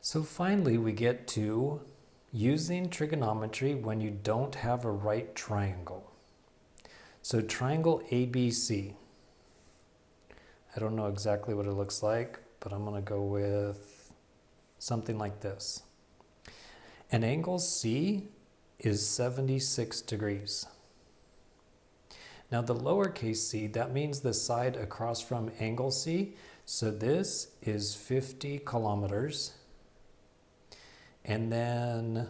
So finally we get to using trigonometry when you don't have a right triangle. So triangle ABC. I don't know exactly what it looks like, but I'm going to go with something like this. An angle C is 76 degrees. Now the lowercase c, that means the side across from angle C. So this is 50 kilometers. And then,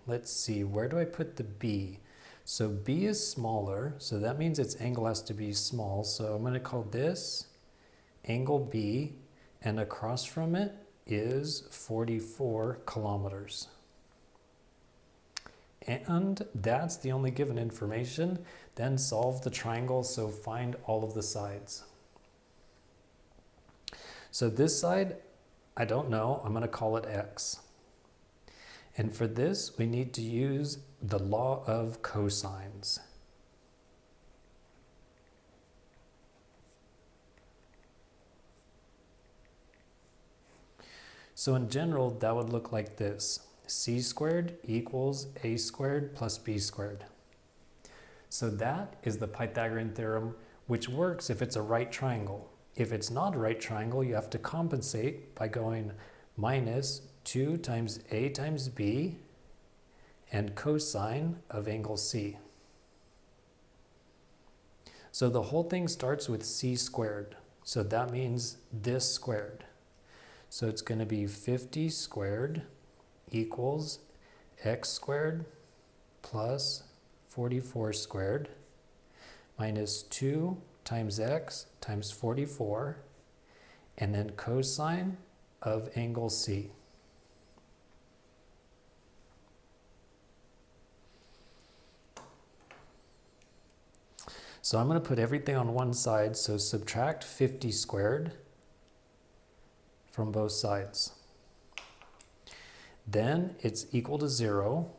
let's see, where do I put the B? So B is smaller, so that means its angle has to be small. So I'm going to call this angle B, and across from it is 44 kilometers. And that's the only given information. Then solve the triangle, so find all of the sides. So this side, I don't know, I'm going to call it X. And for this, we need to use the law of cosines. So in general, that would look like this. C squared equals A squared plus B squared. So that is the Pythagorean theorem, which works if it's a right triangle. If it's not a right triangle, you have to compensate by going minus 2 times A times B and cosine of angle C. So the whole thing starts with C squared. So that means this squared. So it's going to be 50 squared equals X squared plus 44 squared minus 2 times X times 44, and then cosine of angle C. So I'm going to put everything on one side, so subtract 50 squared from both sides. Then it's equal to 0,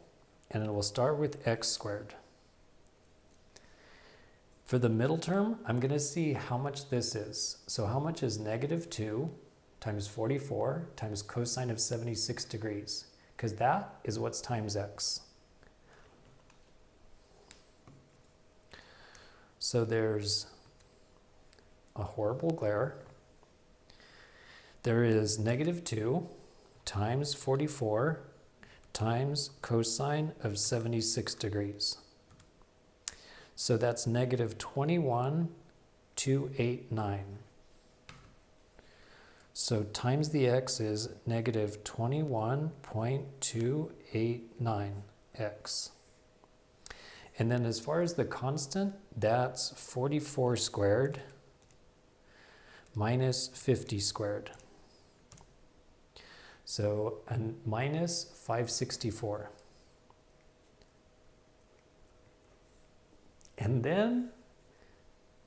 and it will start with x squared. For the middle term, I'm going to see how much this is. So how much is negative 2 times 44 times cosine of 76 degrees? Because that is what's times x. So there's a horrible glare. There is negative 2 times 44 times cosine of 76 degrees. So that's negative 21,289. So times the x is negative 21.289x. And then as far as the constant, that's 44 squared minus 50 squared. So a minus 564. And then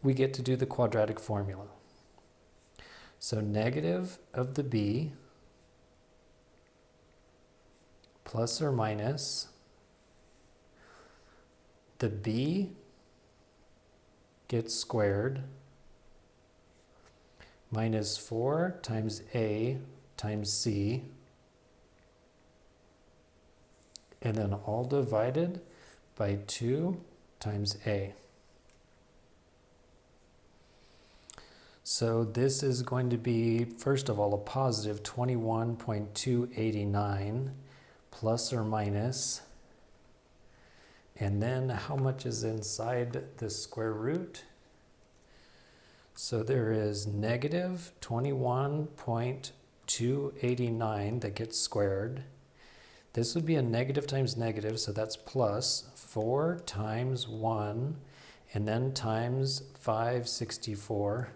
we get to do the quadratic formula. So negative of the b plus or minus the b gets squared minus 4 times a times c, and then all divided by 2 times a. So this is going to be, first of all, a positive 21.289 plus or minus. And then how much is inside the square root? So there is negative 21.289 that gets squared. This would be a negative times negative, so that's plus 4 times 1, and then times 564.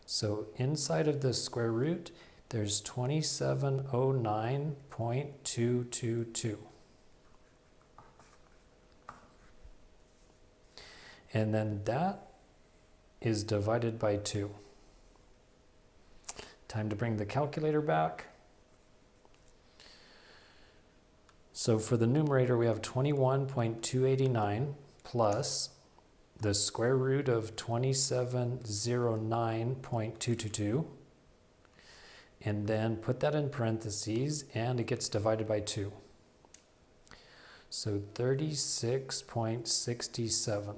So inside of the square root, there's 2709.222. And then that is divided by 2. Time to bring the calculator back. So for the numerator, we have 21.289 plus the square root of 2709.222 and then put that in parentheses, and it gets divided by 2. So 36.67.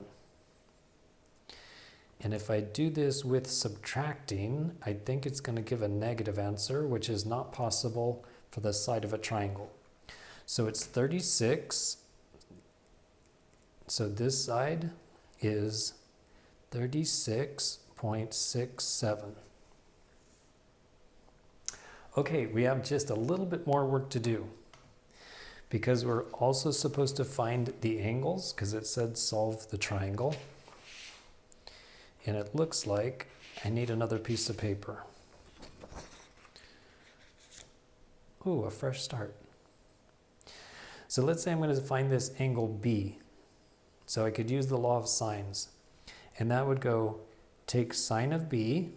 And if I do this with subtracting, I think it's going to give a negative answer, which is not possible for the side of a triangle. So it's 36. So this side is 36.67. Okay, we have just a little bit more work to do, because we're also supposed to find the angles, because it said solve the triangle. And it looks like I need another piece of paper. Ooh, a fresh start. So let's say I'm going to find this angle B. So I could use the law of sines. And that would go, take sine of B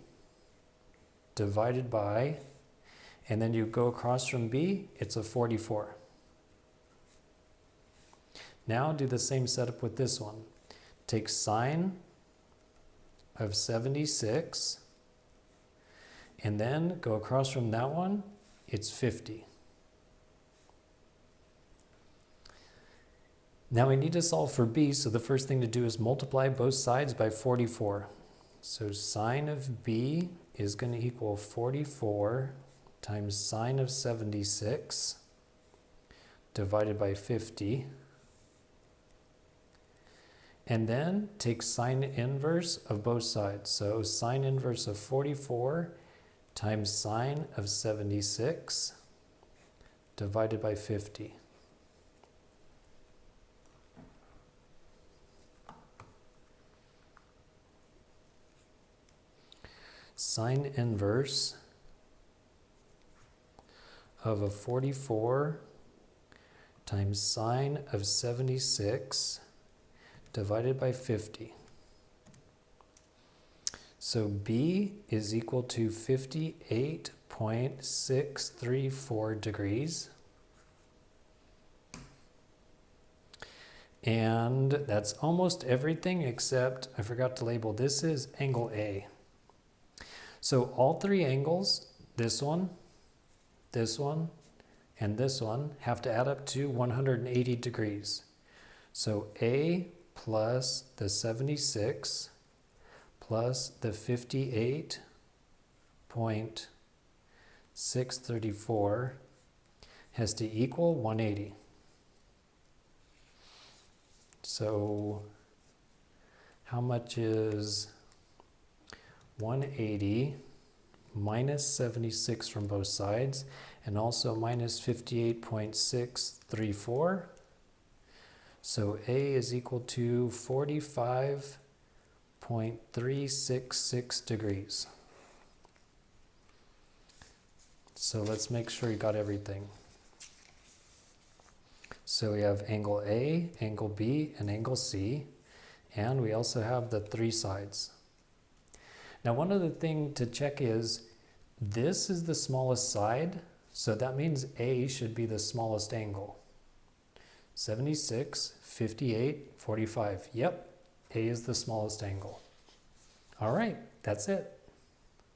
divided by, and then you go across from B, it's a 44. Now do the same setup with this one. Take sine of 76, and then go across from that one, it's 50. Now we need to solve for B, so the first thing to do is multiply both sides by 44. So sine of B is going to equal 44 times sine of 76 divided by 50. And then take sine inverse of both sides. So sine inverse of 44 times sine of 76 divided by 50. Sine inverse of a 44 times sine of 76 divided by 50. So B is equal to 58.634 degrees. And that's almost everything except I forgot to label, this is angle A. So all three angles, this one, and this one, have to add up to 180 degrees. So A plus the 76 plus the 58.634 has to equal 180. So how much is 180 minus 76 from both sides, and also minus 58.634? So A is equal to 45.366 degrees. So let's make sure you got everything. So we have angle A, angle B, and angle C, and we also have the three sides. Now one other thing to check is, this is the smallest side, so that means A should be the smallest angle. 76, 58, 45. Yep, A is the smallest angle. All right, that's it.